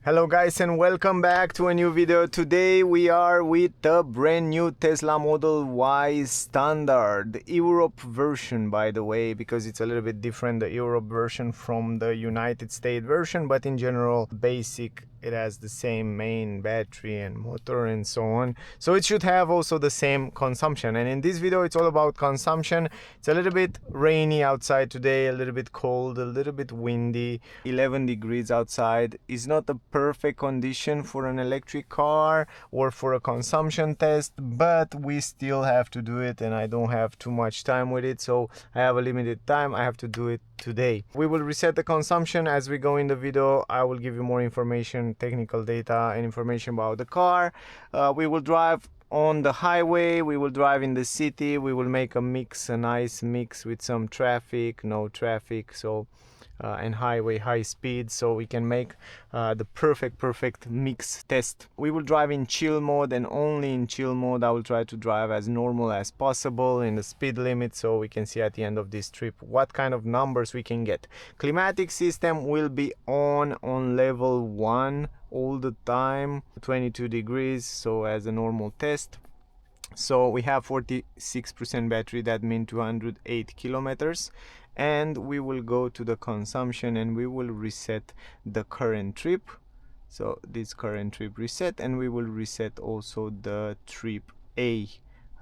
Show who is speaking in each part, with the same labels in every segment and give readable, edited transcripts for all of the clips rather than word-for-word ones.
Speaker 1: Hello guys and welcome back to a new video. Today we are with the brand new Tesla Model Y Standard, the Europe version, by the way, because it's a little bit different, the Europe version from the United States version, but in general basic, it has the same main battery and motor and so on, so it should have also the same consumption. And in this video it's all about consumption. It's a little bit rainy outside today, a little bit cold, a little bit windy, 11 degrees outside. Is not a perfect condition for an electric car or for a consumption test, but we still have to do it, and I don't have too much time with it, so I have a limited time. I have to do it today. We will reset the consumption as we go in the video. I will give you more information, technical data and information about the car. We will drive on the highway, we will drive in the city, we will make a mix, a nice mix with some traffic, no traffic, so and highway, high speed, so we can make the perfect mix test. We will drive in chill mode, and only in chill mode I will try to drive as normal as possible in the speed limit, so we can see at the end of this trip what kind of numbers we can get. Climatic system will be on level 1 all the time, 22 degrees, so as a normal test. So we have 46% battery, that means 208 kilometers, and we will go to the consumption and we will reset the current trip. So this current trip reset, and we will reset also the trip A.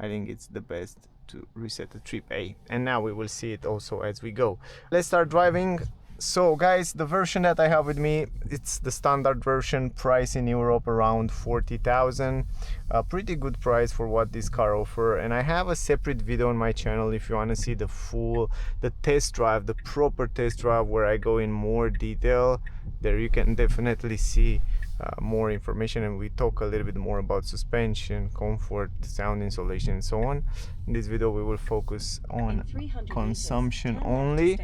Speaker 1: I think it's the best to reset the trip A, and now we will see it also as we go. Let's start driving. So guys, the version that I have with me, it's the standard version, price in Europe around 40,000. A pretty good price for what this car offer. And I have a separate video on my channel if you want to see the test drive, the proper test drive, where I go in more detail. There you can definitely see more information, and we talk a little bit more about suspension, comfort, sound insulation and so on. In this video we will focus on consumption only,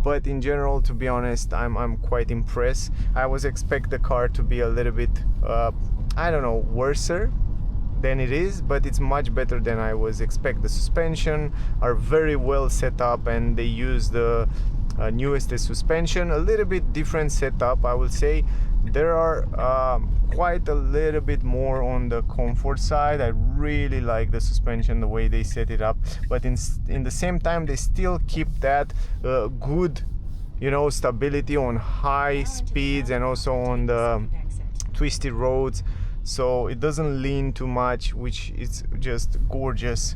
Speaker 1: but in general, to be honest, I'm quite impressed. I was expect the car to be a little bit I don't know, worser than it is, but it's much better than I was expect. The suspension are very well set up, and they use the newest suspension, a little bit different setup, I will say. There are quite a little bit more on the comfort side. I really like the suspension, the way they set it up, but in the same time they still keep that good, you know, stability on high speeds and also on the twisty roads, so it doesn't lean too much, which is just gorgeous.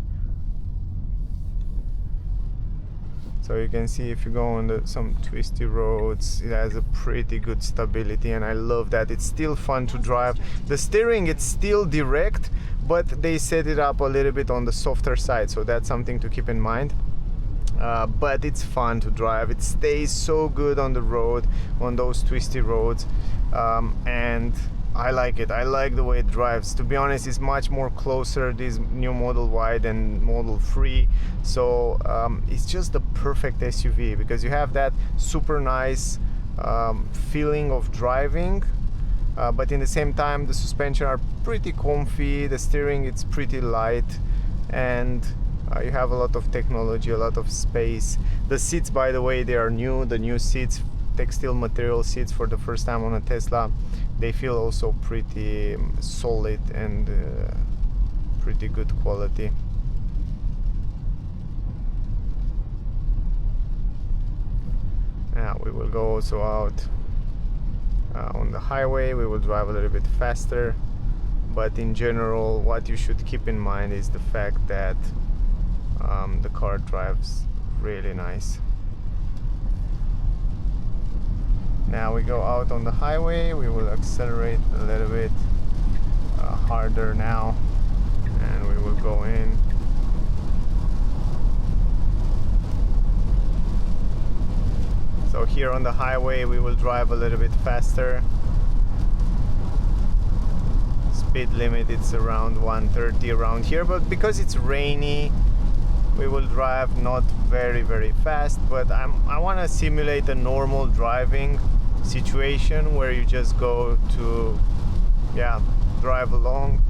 Speaker 1: So you can see if you go on some twisty roads, it has a pretty good stability, and I love that. It's still fun to drive. The steering, it's still direct, but they set it up a little bit on the softer side, so that's something to keep in mind. But it's fun to drive. It stays so good on the road, on those twisty roads, and I like it. I like the way it drives. To be honest, it's much more closer, this new Model Y, than Model 3. So it's just the perfect SUV, because you have that super nice feeling of driving, but in the same time the suspension are pretty comfy, the steering, it's pretty light, and you have a lot of technology, a lot of space. The seats, by the way, they are new. The new seats, textile material seats, for the first time on a Tesla. They feel also pretty solid and pretty good quality. Now we will go also out on the highway. We will drive a little bit faster, but in general what you should keep in mind is the fact that the car drives really nice. Now we go out on the highway, we will accelerate a little bit harder now, and we will go in. So here on the highway we will drive a little bit faster. Speed limit, it's around 130 around here, but because it's rainy we will drive not very fast, but I want to simulate a normal driving situation where you just go to drive along.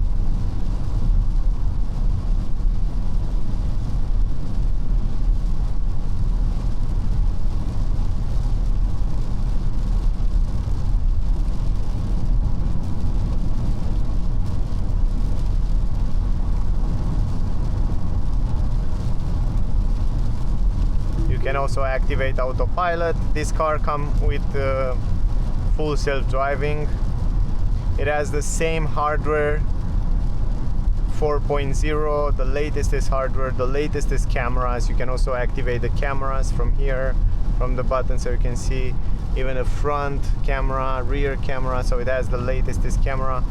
Speaker 1: Can also activate Autopilot. This car comes with full self-driving. It has the same hardware, 4.0, the latest is hardware, the latest is cameras. You can also activate the cameras from here, from the button, so you can see even the front camera, rear camera. So it has the latest is camera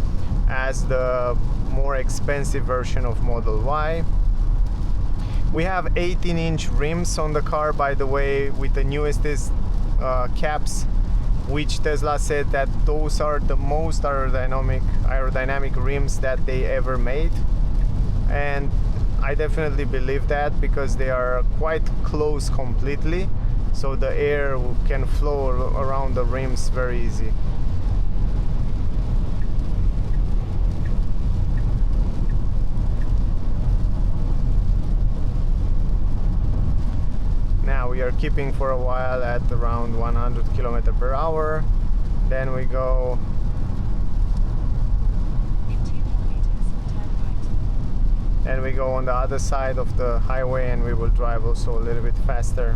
Speaker 1: as the more expensive version of Model Y. We have 18-inch rims on the car, by the way, with the newest caps, which Tesla said that those are the most aerodynamic rims that they ever made. And I definitely believe that, because they are quite close completely, so the air can flow around the rims very easy. Now we are keeping for a while at around 100 km/h. Then we go on the other side of the highway, and we will drive also a little bit faster.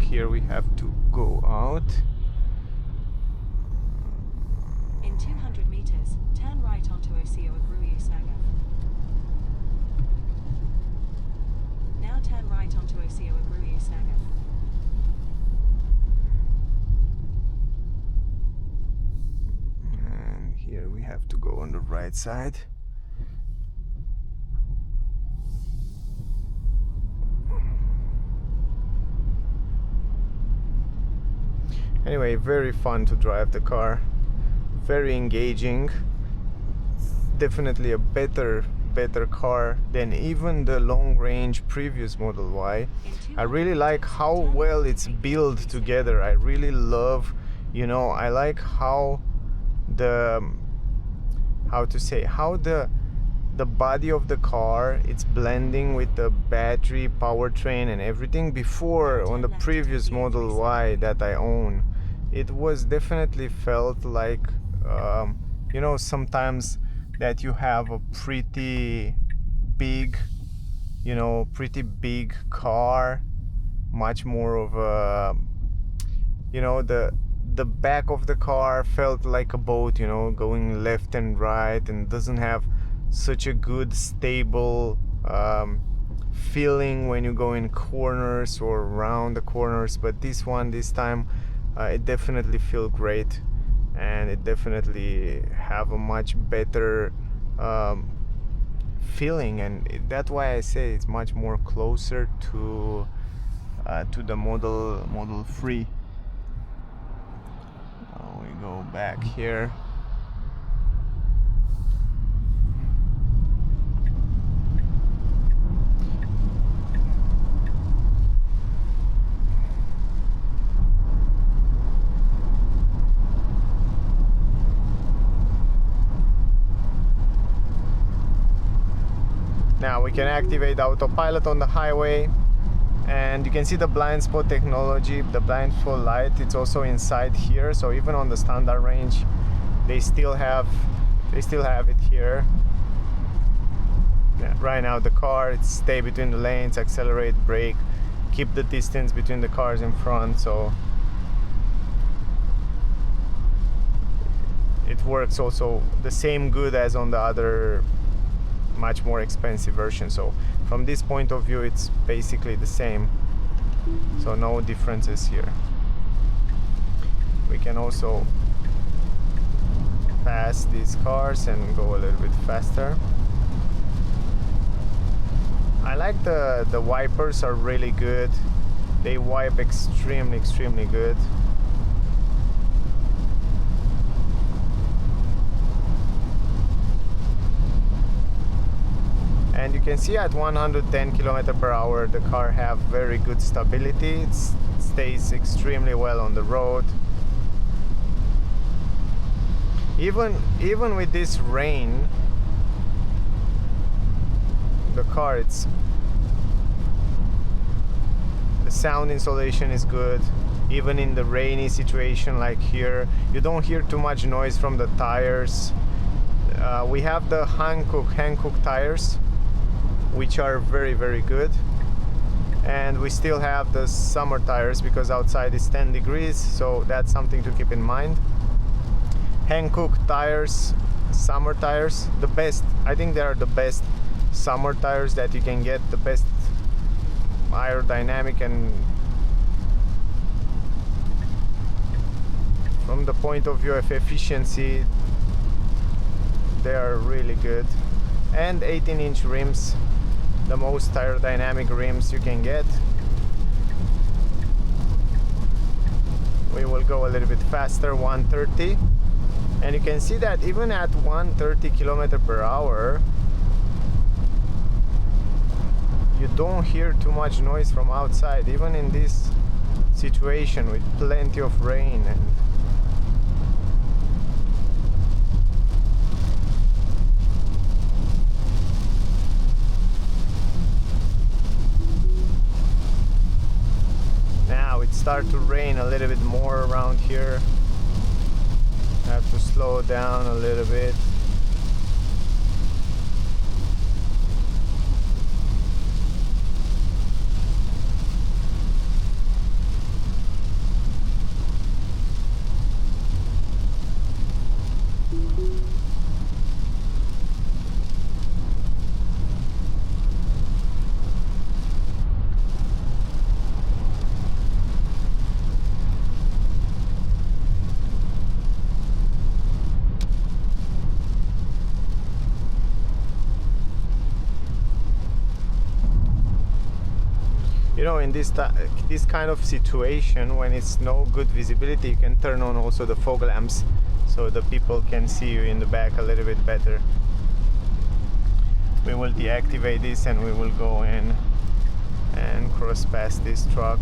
Speaker 1: Here we have to go out.
Speaker 2: In 200 meters, turn right onto Osio Agruyu Sagav. Now turn right onto Osio Agruyu Sagav.
Speaker 1: And here we have to go on the right side. Anyway, very fun to drive the car, very engaging. It's definitely a better car than even the long-range previous Model Y. I really like how well it's built together. I really love, I like how the body of the car, it's blending with the battery, powertrain and everything. Before, on the previous Model Y that I own, it was definitely felt like sometimes that you have a pretty big car, much more of a the back of the car felt like a boat, going left and right, and doesn't have such a good stable feeling when you go in corners or around the corners. But this time it definitely feels great, and it definitely have a much better feeling, and that's why I say it's much more closer to the Model 3. Now we go back here. Now we can activate Autopilot on the highway, and you can see the blind spot technology, the blind spot light. It's also inside here, so even on the standard range, they still have it here. Yeah, right now the car, it's stay between the lanes, accelerate, brake, keep the distance between the cars in front. So it works also the same good as on the other much more expensive version. So from this point of view, it's basically the same, so no differences here. We can also pass these cars and go a little bit faster. I like the wipers are really good. They wipe extremely good. And you can see at 110 km/h the car have very good stability. It stays extremely well on the road. Even with this rain, the car, the sound insulation is good. Even in the rainy situation like here, you don't hear too much noise from the tires. We have the Hankook tires, which are very good, and we still have the summer tires because outside is 10 degrees, so that's something to keep in mind. Hankook tires, summer tires, the best. I think they are the best summer tires that you can get, the best aerodynamic, and from the point of view of efficiency, they are really good. And 18-inch rims, the most aerodynamic rims you can get. We will go a little bit faster, 130, and you can see that even at 130 km/h you don't hear too much noise from outside, even in this situation with plenty of rain. And now it starts to rain a little bit more around here. I have to slow down a little bit. You know, in this kind of situation, when it's no good visibility, you can turn on also the fog lamps so the people can see you in the back a little bit better. We will deactivate this and we will go in and cross past this truck.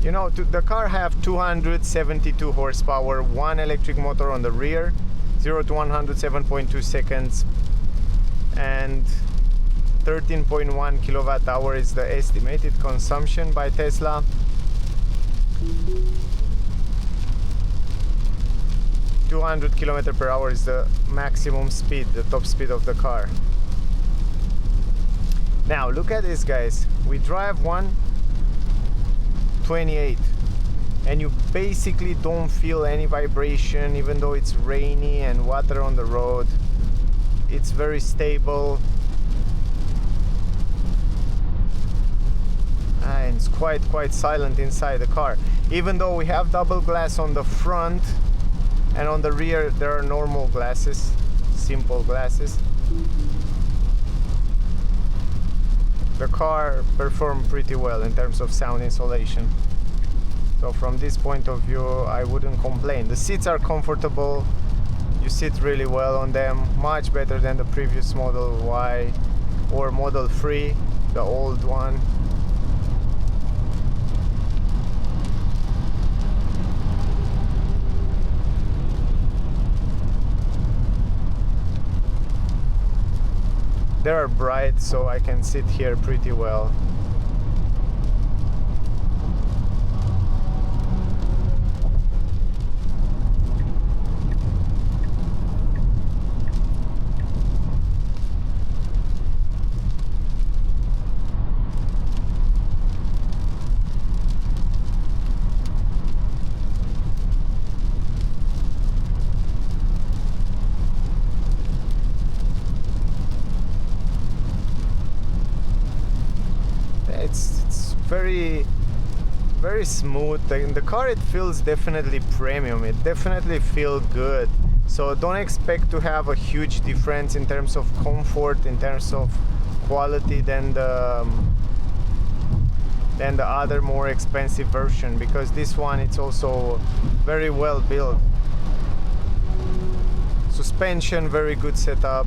Speaker 1: You know, the car have 272 horsepower, one electric motor on the rear, 0 to 100 7.2 seconds, and 13.1 kilowatt hour is the estimated consumption by Tesla. (200 km/h is the maximum speed, the top speed of the car. Now look at this, guys. We drive 128 and you basically don't feel any vibration, even though it's rainy and water on the road. It's very stable, and it's quite silent inside the car. Even though we have double glass on the front, and on the rear there are normal glasses, simple glasses. The car performed pretty well in terms of sound insulation. So from this point of view, I wouldn't complain. The seats are comfortable. You sit really well on them, much better than the previous Model Y or Model 3, the old one. They are bright, so I can sit here pretty well. it's very smooth. The car, it feels definitely premium. It definitely feels good. So don't expect to have a huge difference in terms of comfort, in terms of quality than the other more expensive version, because this one, it's also very well built. Suspension, very good setup.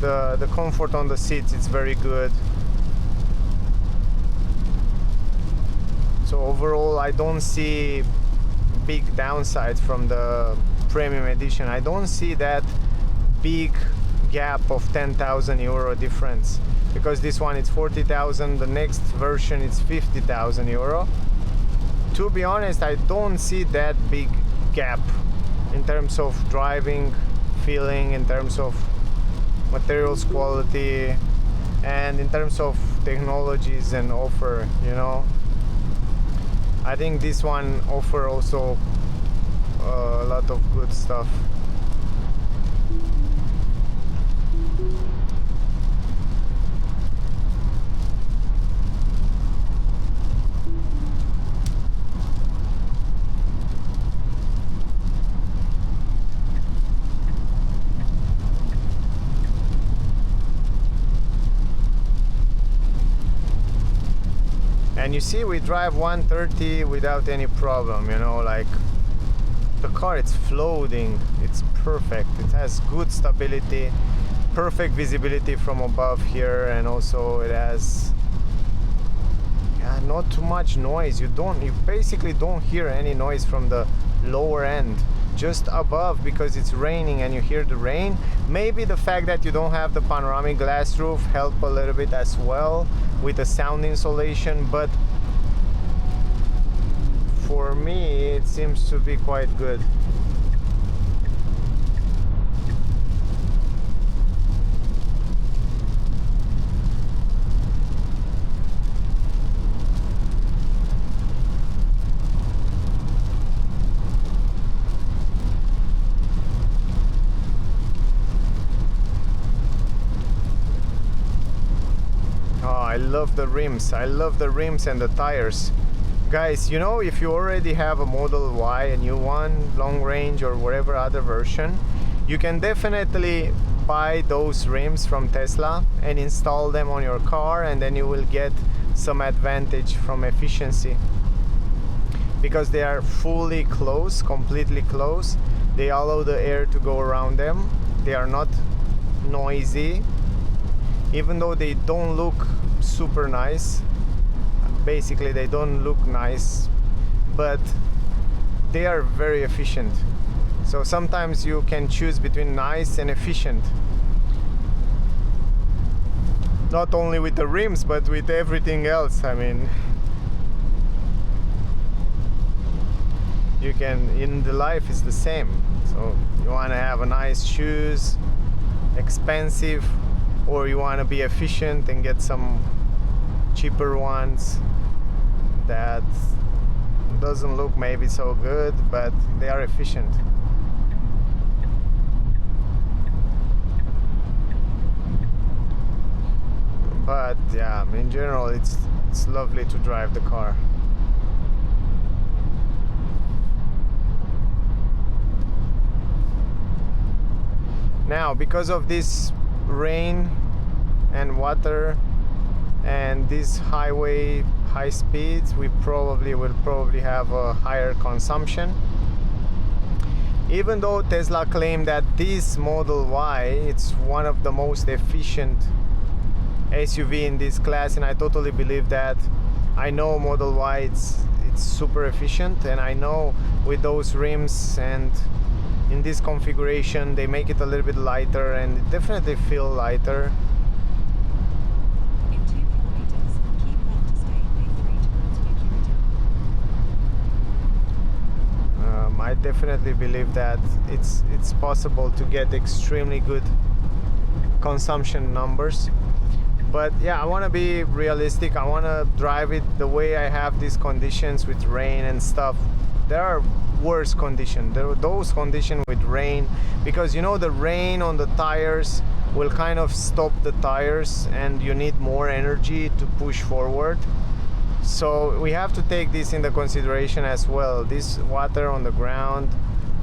Speaker 1: The comfort on the seats, it's very good. So overall, I don't see big downsides from the premium edition. I don't see that big gap of 10,000 euro difference, because this one it's 40,000, the next version it's 50,000 euro. To be honest, I don't see that big gap in terms of driving feeling, in terms of materials quality, and in terms of technologies and offer, you know. I think this one offer also a lot of good stuff. And you see, we drive 130 without any problem, you know, like the car, it's floating, it's perfect, it has good stability, perfect visibility from above here, and also it has not too much noise. You basically don't hear any noise from the lower end, just above, because it's raining and you hear the rain. Maybe the fact that you don't have the panoramic glass roof help a little bit as well with the sound insulation, but for me it seems to be quite good. I love the rims. I love the rims and the tires. Guys, you know, if you already have a Model Y, a new one, long range or whatever other version, you can definitely buy those rims from Tesla and install them on your car, and then you will get some advantage from efficiency, because they are fully closed, completely closed. They allow the air to go around them. They are not noisy, even though they don't look super nice. Basically, they don't look nice, but they are very efficient. So sometimes you can choose between nice and efficient, not only with the rims but with everything else. I mean, you can, in the life is the same. So you want to have a nice shoes, expensive, or you want to be efficient and get some cheaper ones that doesn't look maybe so good, but they are efficient. But yeah, in general, it's lovely to drive the car. Now, because of this rain and water and this highway high speeds, we will probably have a higher consumption, even though Tesla claimed that this Model Y, it's one of the most efficient SUV in this class, and I totally believe that. I know Model Y, it's super efficient, and I know with those rims and in this configuration they make it a little bit lighter, and it definitely feel lighter.
Speaker 2: In 2 kilometers, keep left to stay A3 towards Purity.
Speaker 1: I definitely believe that it's possible to get extremely good consumption numbers. But yeah, I want to be realistic. I want to drive it the way I have these conditions with rain and stuff. There are worse conditions. There are those conditions with rain, because you know, the rain on the tires will kind of stop the tires and you need more energy to push forward. So we have to take this into consideration as well. This water on the ground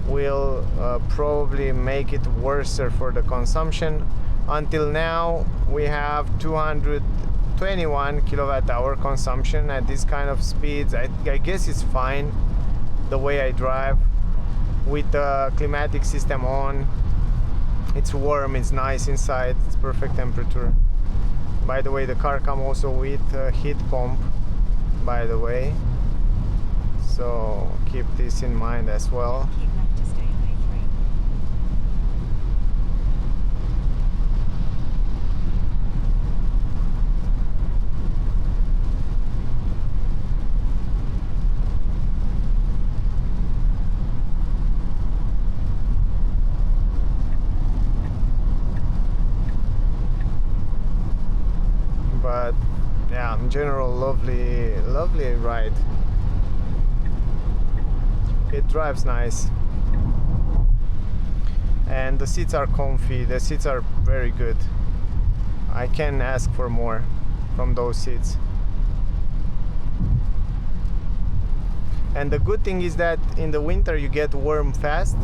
Speaker 1: will probably make it worse for the consumption. Until now we have 221 kilowatt hour consumption at this kind of speeds. I guess it's fine the way I drive with the climatic system on. It's warm, it's nice inside, it's perfect temperature. By the way, the car comes also with a heat pump, by the way, so keep this in mind as well.
Speaker 2: Keep left to stay on A3.
Speaker 1: But yeah, in general, lovely ride. It drives nice, and the seats are comfy. The seats are very good. I can ask for more from those seats. And the good thing is that in the winter you get warm fast,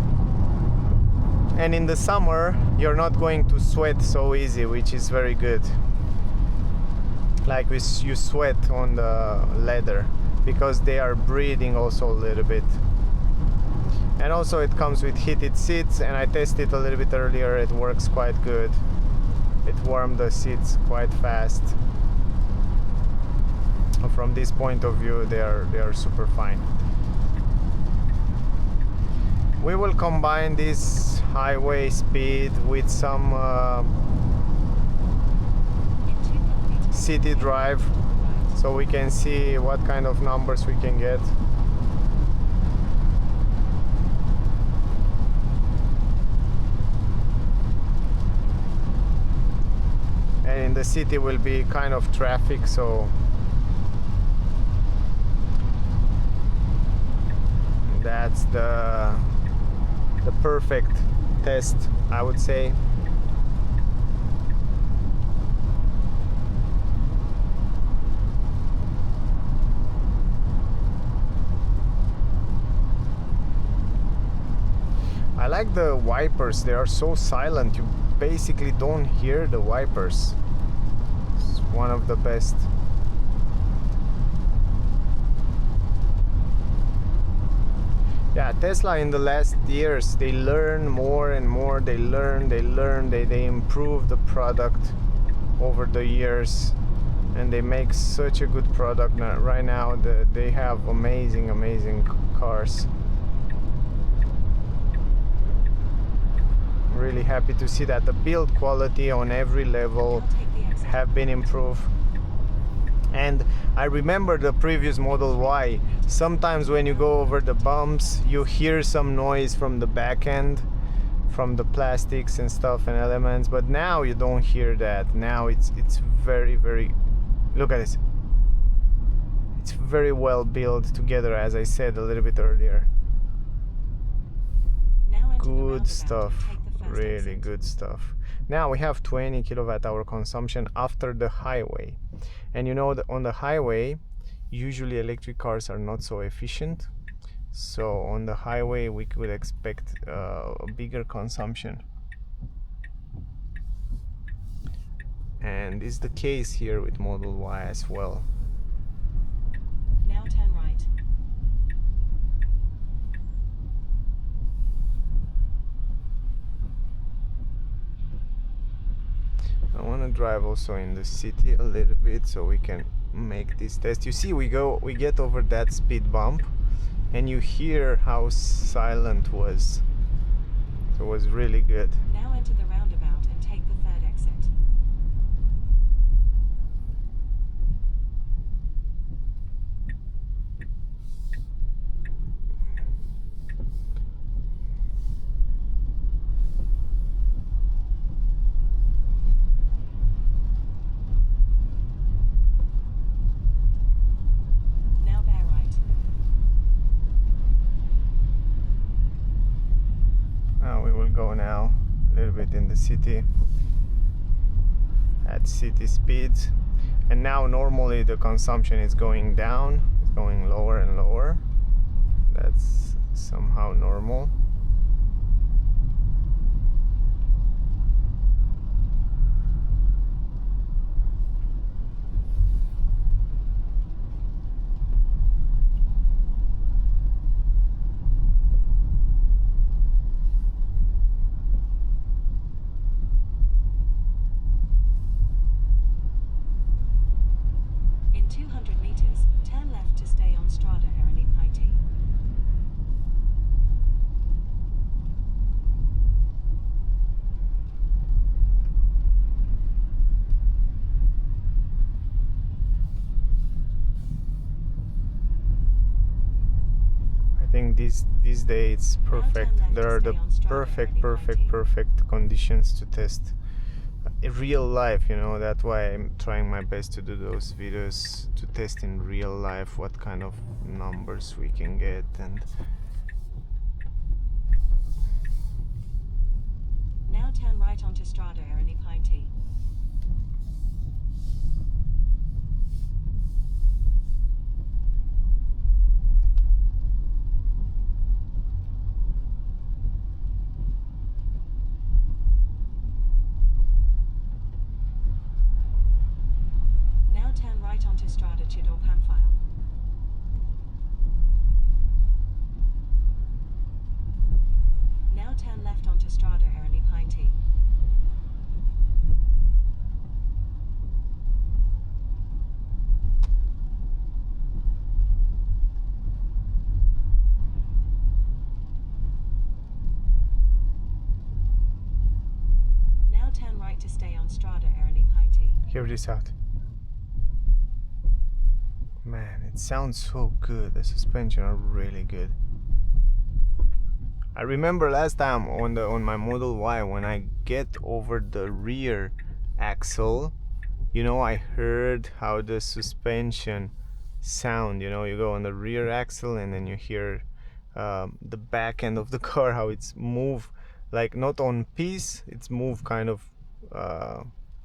Speaker 1: and in the summer you're not going to sweat so easy, which is very good. Like you sweat on the leather because they are breathing also a little bit. And also it comes with heated seats, and I tested a little bit earlier. It works quite good. It warmed the seats quite fast. From this point of view, they are super fine. We will combine this highway speed with some city drive, so we can see what kind of numbers we can get. And in the city will be kind of traffic, so that's the perfect test, I would say. I like the wipers. They are so silent. You basically don't hear the wipers. It's one of the best. Yeah, Tesla in the last years, they learn more and more. They improve the product over the years, and they make such a good product now. Right now they have amazing cars. Really happy to see that the build quality on every level have been improved. And I remember the previous Model Y. Sometimes when you go over the bumps, you hear some noise from the back end, from the plastics and stuff and elements, but now you don't hear that. Now it's very, look at this. It's very well built together, as I said a little bit earlier. Good stuff, really good stuff. Now we have 20 kilowatt hour consumption after the highway, and you know that on the highway usually electric cars are not so efficient, so on the highway we could expect a bigger consumption, and is the case here with Model Y as well.
Speaker 2: Now turn right.
Speaker 1: I want to drive also in the city a little bit so we can make this test. You see, we get over that speed bump and you hear how silent it was. So it was really good.
Speaker 2: Now enter the roundabout and take the third exit.
Speaker 1: We will go now a little bit in the city. at city speeds. And now normally the consumption is going down, it's going lower and lower. That's somehow normal.
Speaker 2: In 200 meters, turn left to stay on Strada Ereni Pite.
Speaker 1: I think this day it's perfect.
Speaker 2: left
Speaker 1: There
Speaker 2: to
Speaker 1: are
Speaker 2: stay
Speaker 1: the
Speaker 2: on Strada Ereni Pite.
Speaker 1: perfect conditions to test in real life, you know. That's why I'm trying my best to do those videos to test in real life what kind of numbers we can get. And
Speaker 2: Now turn right onto Strada Ereni Pite. Now turn right onto Strada Chidor Pamphile. Now turn left onto Strada Ereni Pite. Now turn right to stay on Strada Ereni Pite.
Speaker 1: hear this out. Man, it sounds so good. The suspension are really good. I remember last time on my Model Y, when I get over the rear axle, you know, I heard how the suspension sound. You know, you go on the rear axle and then you hear the back end of the car, how it's move, like not on piece, it's move kind of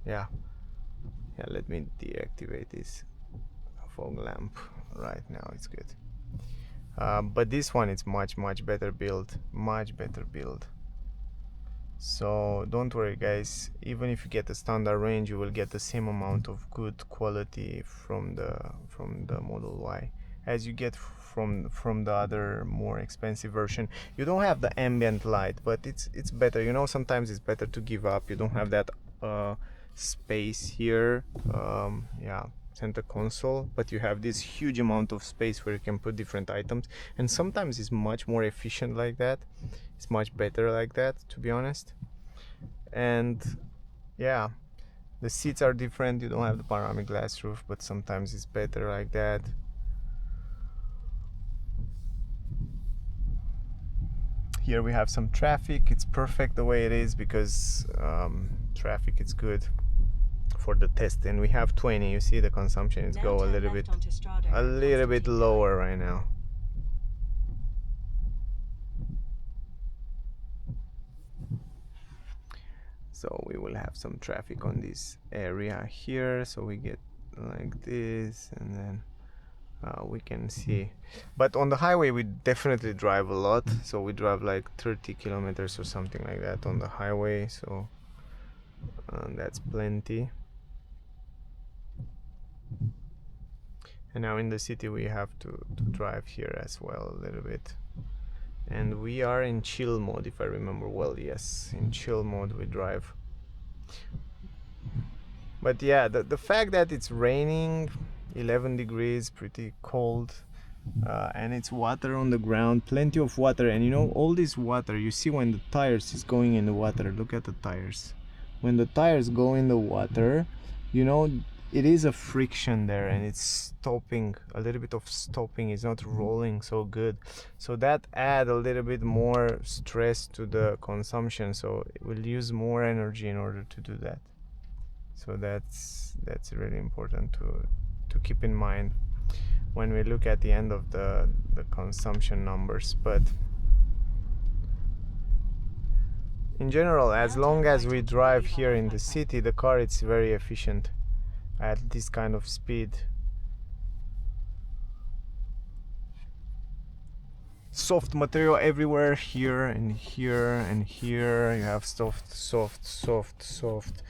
Speaker 1: yeah. Let me deactivate this fog lamp right now. It's good. But this one, it's much better build, so don't worry guys, even if you get the standard range, you will get the same amount of good quality from the Model Y as you get from the other more expensive version. You don't have the ambient light, but it's better, you know. Sometimes it's better to give up. You don't have that space here, yeah, center console, but you have this huge amount of space where you can put different items, and sometimes it's much more efficient like that. It's much better like that, to be honest. And yeah, the seats are different. You don't have the panoramic glass roof, but sometimes it's better like that. Here we have some traffic. It's perfect the way it is because traffic is good for the test. And we have 20. You see the consumption is go a little bit lower right now. So we will have some traffic on this area here, so we get like this, and then we can see. But on the highway we definitely drive a lot, so we drive like 30 kilometers or something like that on the highway, so that's plenty. And now in the city we have to drive here as well a little bit. And we are in chill mode, if I remember well. Yes, in chill mode we drive. But yeah, the fact that it's raining, 11 degrees, pretty cold, and it's water on the ground, plenty of water. And you know, all this water, you see when the tires is going in the water, look at the tires. When the tires go in the water, you know, it is a friction there, and it's stopping, a little bit of stopping. It's not rolling so good, so that add a little bit more stress to the consumption, so it will use more energy in order to do that. So that's really important to keep in mind when we look at the end of the consumption numbers. But In general, as long as we drive here in the city, the car is very efficient at this kind of speed. Soft material everywhere, here and here and here. You have soft, soft, soft, soft.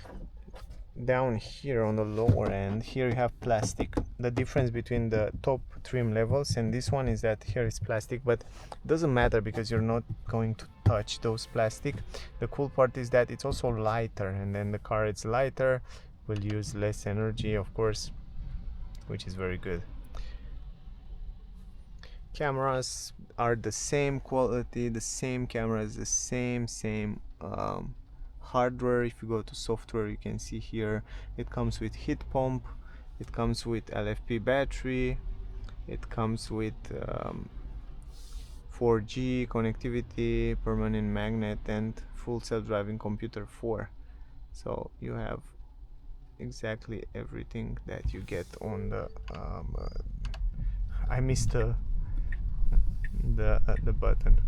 Speaker 1: Down here on the lower end, here you have plastic. The difference between the top trim levels and this one is that here is plastic, but it doesn't matter because you're not going to touch those plastic. The cool part is that it's also lighter, and then the car is lighter, will use less energy, of course, which is very good. Cameras are the same quality, the same cameras, the same hardware. If you go to software, you can see here it comes with heat pump, it comes with LFP battery, it comes with 4G connectivity, permanent magnet, and full self-driving computer 4. So you have exactly everything that you get on the I missed the button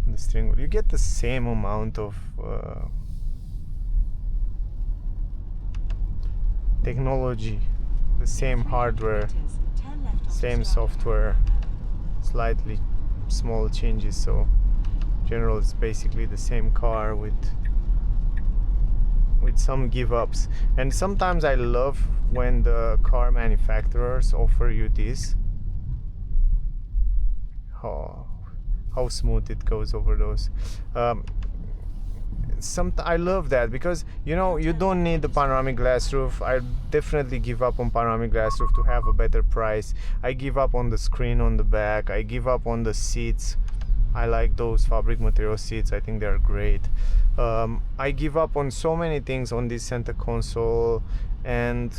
Speaker 1: on the steering wheel. You get the same amount of technology, the same hardware, same software, slightly small changes. So in general, it's basically the same car with some give ups. And sometimes I love when the car manufacturers offer you this. How smooth it goes over those. I love that because you know you don't need the panoramic glass roof. I definitely give up on panoramic glass roof to have a better price. I give up on the screen on the back. I give up on the seats. I like those fabric material seats. I think they are great. I give up on so many things on this center console and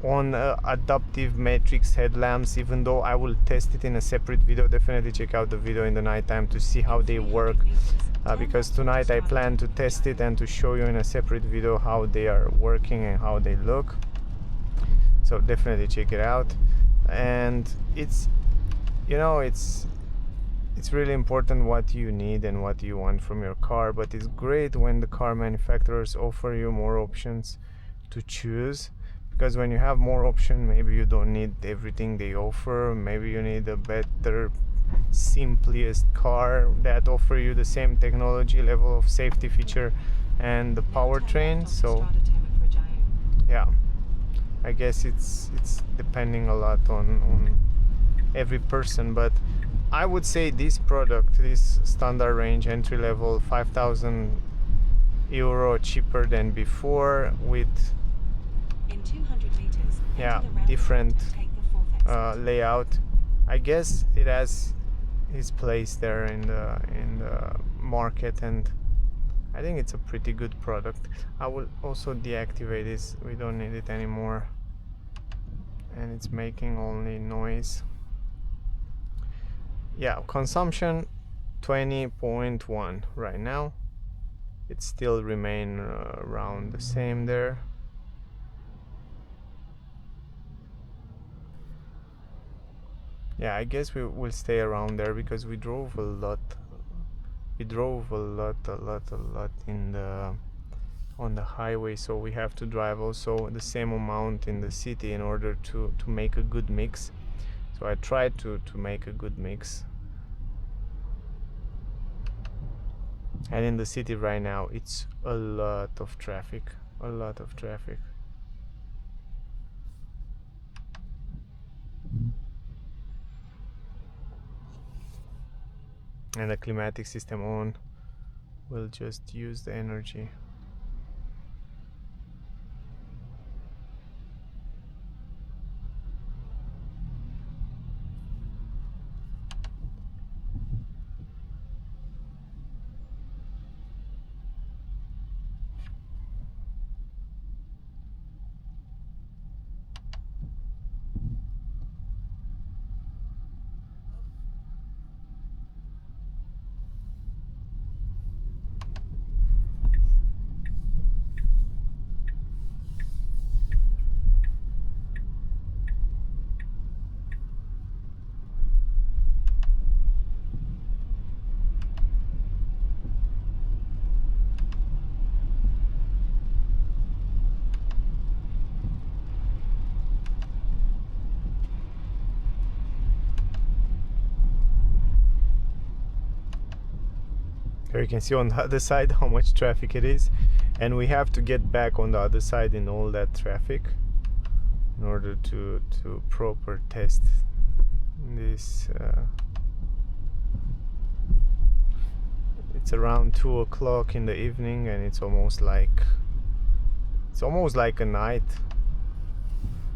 Speaker 1: on adaptive matrix headlamps, even though I will test it in a separate video. Definitely check out the video in the nighttime to see how they work, because tonight I plan to test it and to show you in a separate video how they are working and how they look. So definitely check it out. And it's, you know, it's really important what you need and what you want from your car, but it's great when the car manufacturers offer you more options to choose, because when you have more options, maybe you don't need everything they offer. Maybe you need a better, simplest car that offer you the same technology level of safety feature and the powertrain. So yeah, I guess it's depending a lot on every person, but I would say this product, this standard range entry level, 5,000 euro cheaper than before, with
Speaker 2: in 200 meters,
Speaker 1: different layout. I guess it has his place there in the market, and I think it's a pretty good product. I will also deactivate this. We don't need it anymore, and it's making only noise. Yeah, consumption 20.1 right now. It still remain around the same there. Yeah, I guess we will stay around there because we drove a lot. We drove a lot in the on the highway, so we have to drive also the same amount in the city in order to make a good mix. So I tried to make a good mix. And in the city right now, it's a lot of traffic. And the climatic system on will just use the energy. Here you can see on the other side how much traffic it is, and we have to get back on the other side in all that traffic in order to proper test this. It's around 2 o'clock in the evening, and it's almost like a night.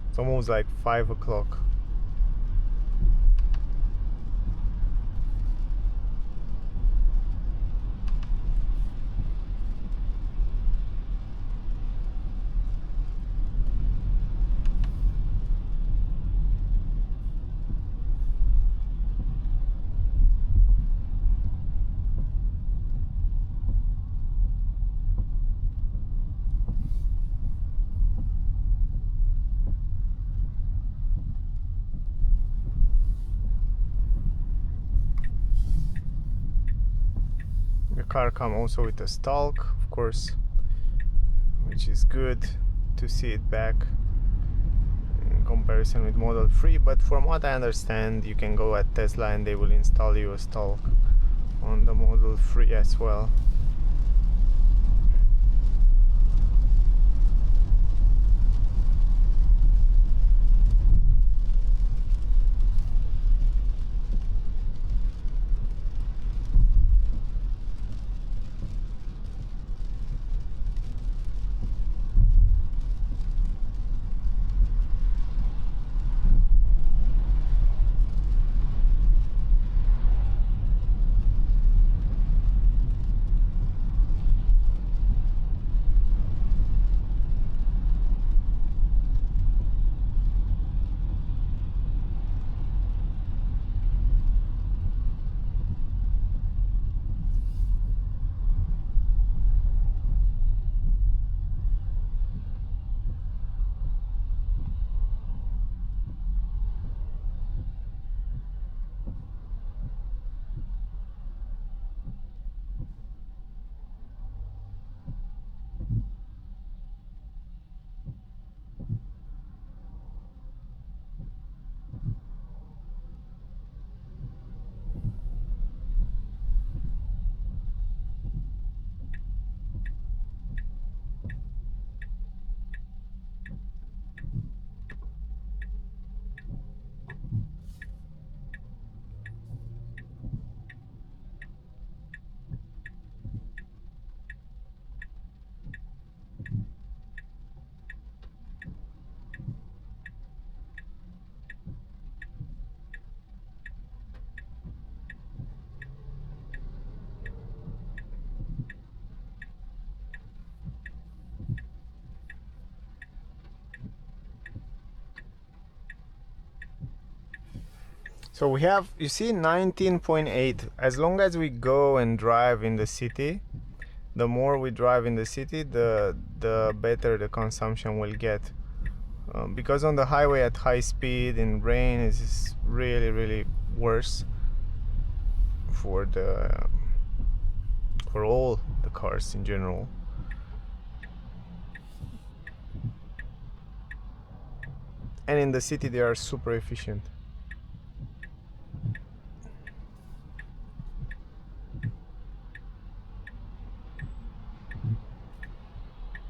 Speaker 1: It's almost like 5 o'clock. The car comes also with a stalk, of course, which is good to see it back in comparison with Model 3, but from what I understand, you can go at Tesla and they will install you a stalk on the Model 3 as well. So we have, you see, 19.8. As long as we go and drive in the city, the more we drive in the city, the better the consumption will get. Because on the highway at high speed in rain is really worse for all the cars in general. And in the city they are super efficient.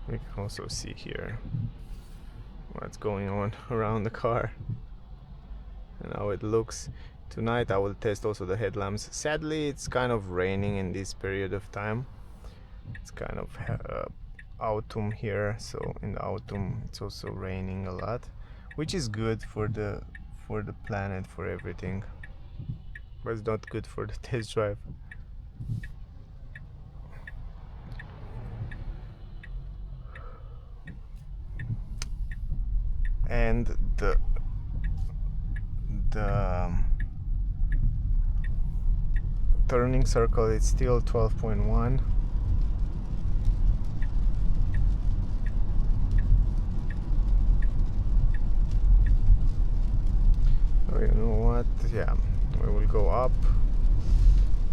Speaker 1: We can also see here what's going on around the car and how it looks. Tonight I will test also the headlamps. Sadly, it's kind of raining in this period of time. It's kind of autumn here, so in the autumn it's also raining a lot, which is good for the planet, for everything, but it's not good for the test drive. And the turning circle is still 12.1. So you know what, yeah, we will go up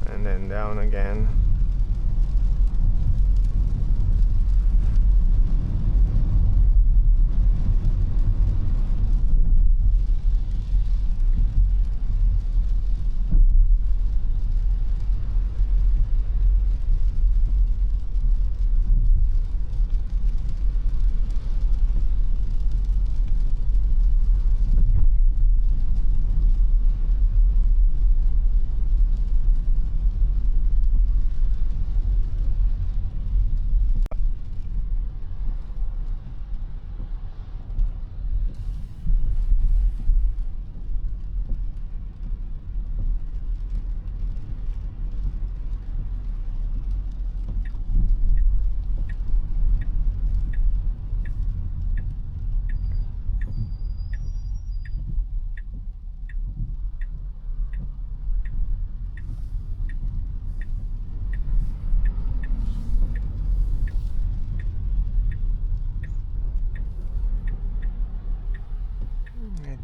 Speaker 1: and then down again.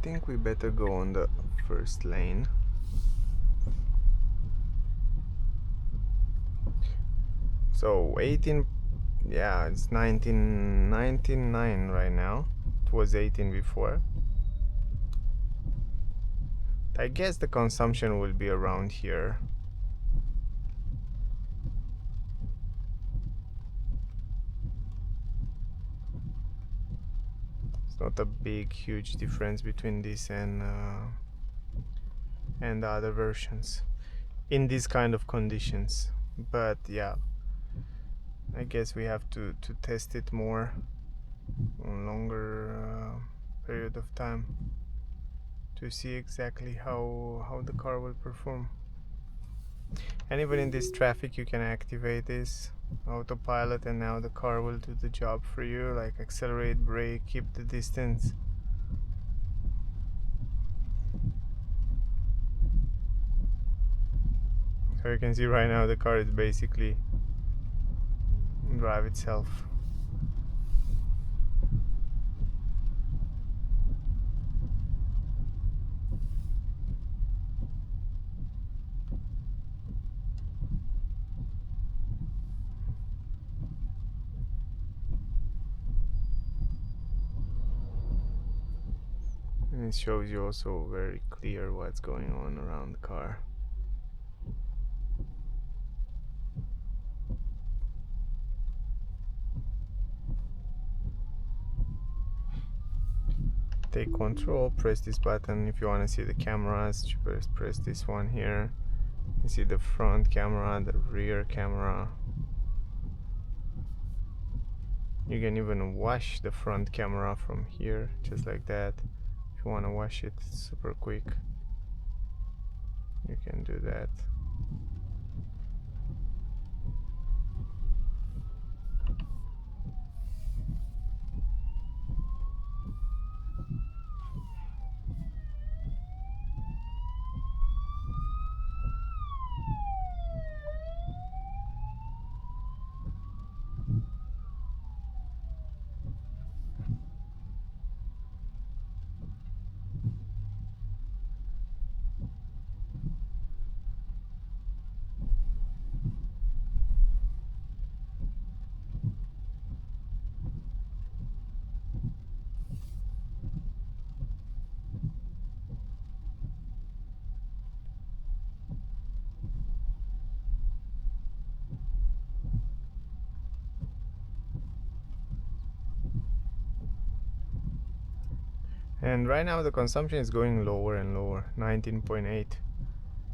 Speaker 1: think we better go on the first lane. So 18, yeah, it's 19.99 right now. It was 18 before. I guess the consumption will be around here. It's not a big, huge difference between this and the other versions in these kind of conditions. But yeah, I guess we have to test it more on longer period of time to see exactly how the car will perform. And even in this traffic you can activate this autopilot, and now the car will do the job for you, like accelerate, brake, keep the distance. So you can see right now the car is basically drive itself. And it shows you also very clear what's going on around the car. Take control, press this button. If you want to see the cameras, you press this one here. You see the front camera, the rear camera. You can even wash the front camera from here, just like that. If you want to wash it super quick, you can do that. And right now the consumption is going lower and lower, 19.8.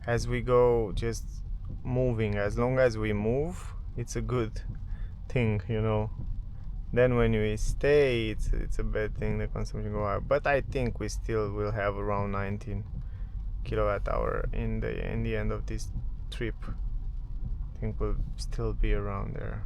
Speaker 1: As we go, just moving, as long as we move, it's a good thing, you know. Then when we stay, it's a bad thing, the consumption go up. But I think we still will have around 19 kilowatt hour in the end of this trip. I think we'll still be around there.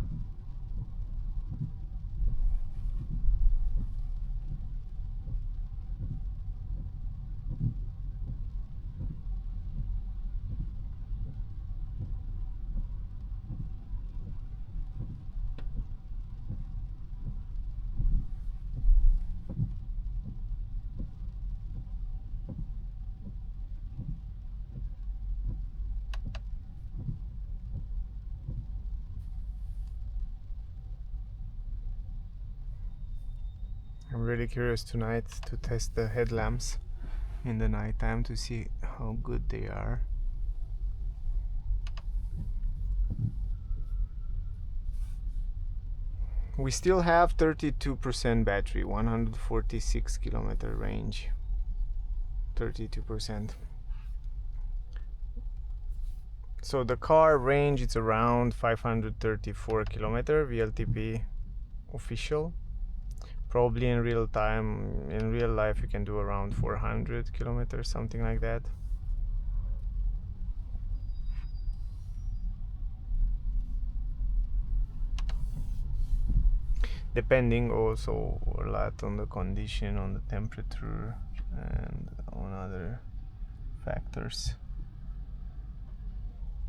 Speaker 1: I'm really curious tonight to test the headlamps in the nighttime to see how good they are. We still have 32% battery, 146 kilometer range. 32%. So the car range is around 534 kilometer VLTP official. Probably in real time, in real life, you can do around 400 kilometers, something like that. Depending also a lot on the condition, on the temperature, and on other factors.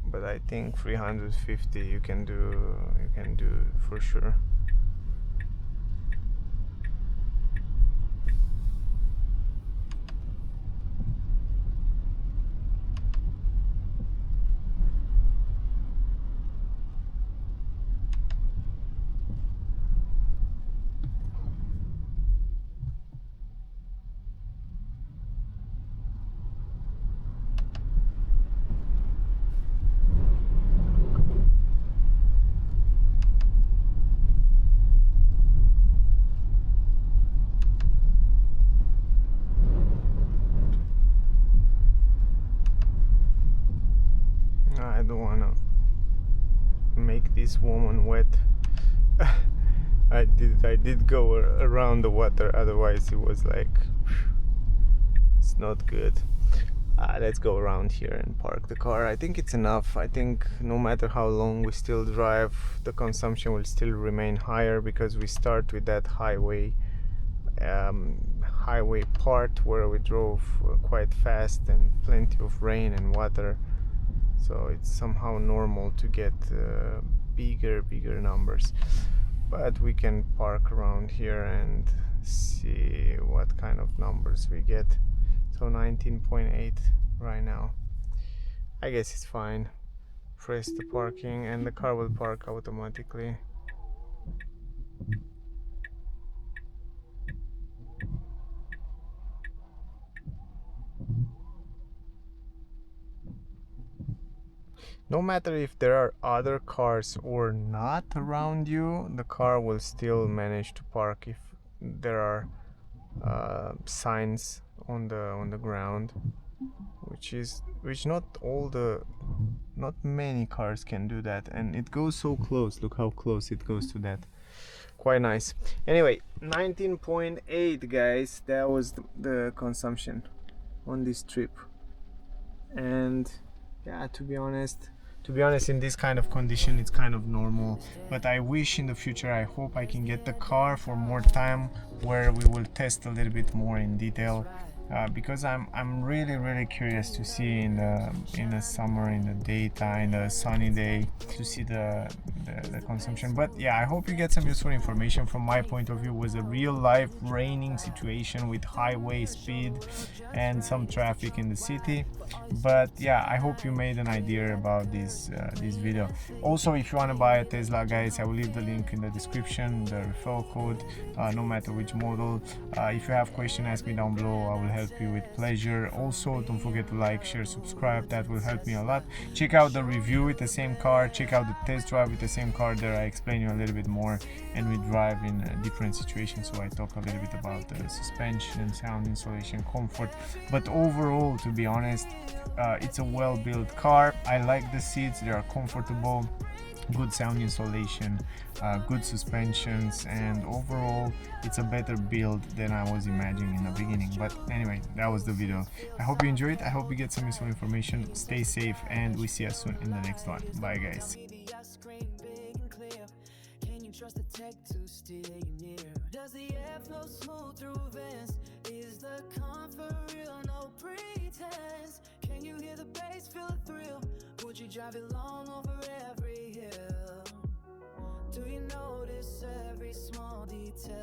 Speaker 1: But I think 350 you can do for sure. make this woman wet. I did go around the water, otherwise it was like, it's not good. Let's go around here and park the car. I think it's enough. I think no matter how long we still drive, the consumption will still remain higher because we start with that highway part where we drove quite fast and plenty of rain and water, so it's somehow normal to get bigger numbers. But we can park around here and see what kind of numbers we get. So 19.8 right now. I guess it's fine. Press the parking and the car will park automatically. No matter if there are other cars or not around you, the car will still manage to park if there are signs on the ground, which not many cars can do that, and it goes so close. Look how close it goes to that. Quite nice. Anyway, 19.8 guys, that was the consumption on this trip. And yeah, to be honest, in this kind of condition it's kind of normal. But I wish in the future, I hope I can get the car for more time where we will test a little bit more in detail, because I'm really curious to see in the summer, in the daytime, in the sunny day, to see the consumption. But yeah, I hope you get some useful information. From my point of view, it was a real life raining situation with highway speed and some traffic in the city. But yeah, I hope you made an idea about this video. Also, if you want to buy a Tesla, guys, I will leave the link in the description, the referral code, no matter which model. If you have questions, ask me down below. I will help you with pleasure. Also, don't forget to like, share, subscribe. That will help me a lot. Check out the review with the same car. Check out the test drive with the same car. There I explain you a little bit more, and we drive in different situations, so I talk a little bit about the suspension, sound insulation, comfort. But overall, to be honest, it's a well-built car. I like the seats, they are comfortable, good sound insulation, good suspensions, and overall it's a better build than I was imagining in the beginning. But anyway, that was the video. I hope you enjoyed. I hope you get some useful information. Stay safe, and we see us soon in the next one. Bye guys.
Speaker 3: Trust the tech to steer you near. Does the air flow smooth through vents? Is the comfort real? No pretense. Can you hear the bass, feel the thrill? Would you drive it long over every hill? Do you notice every small detail?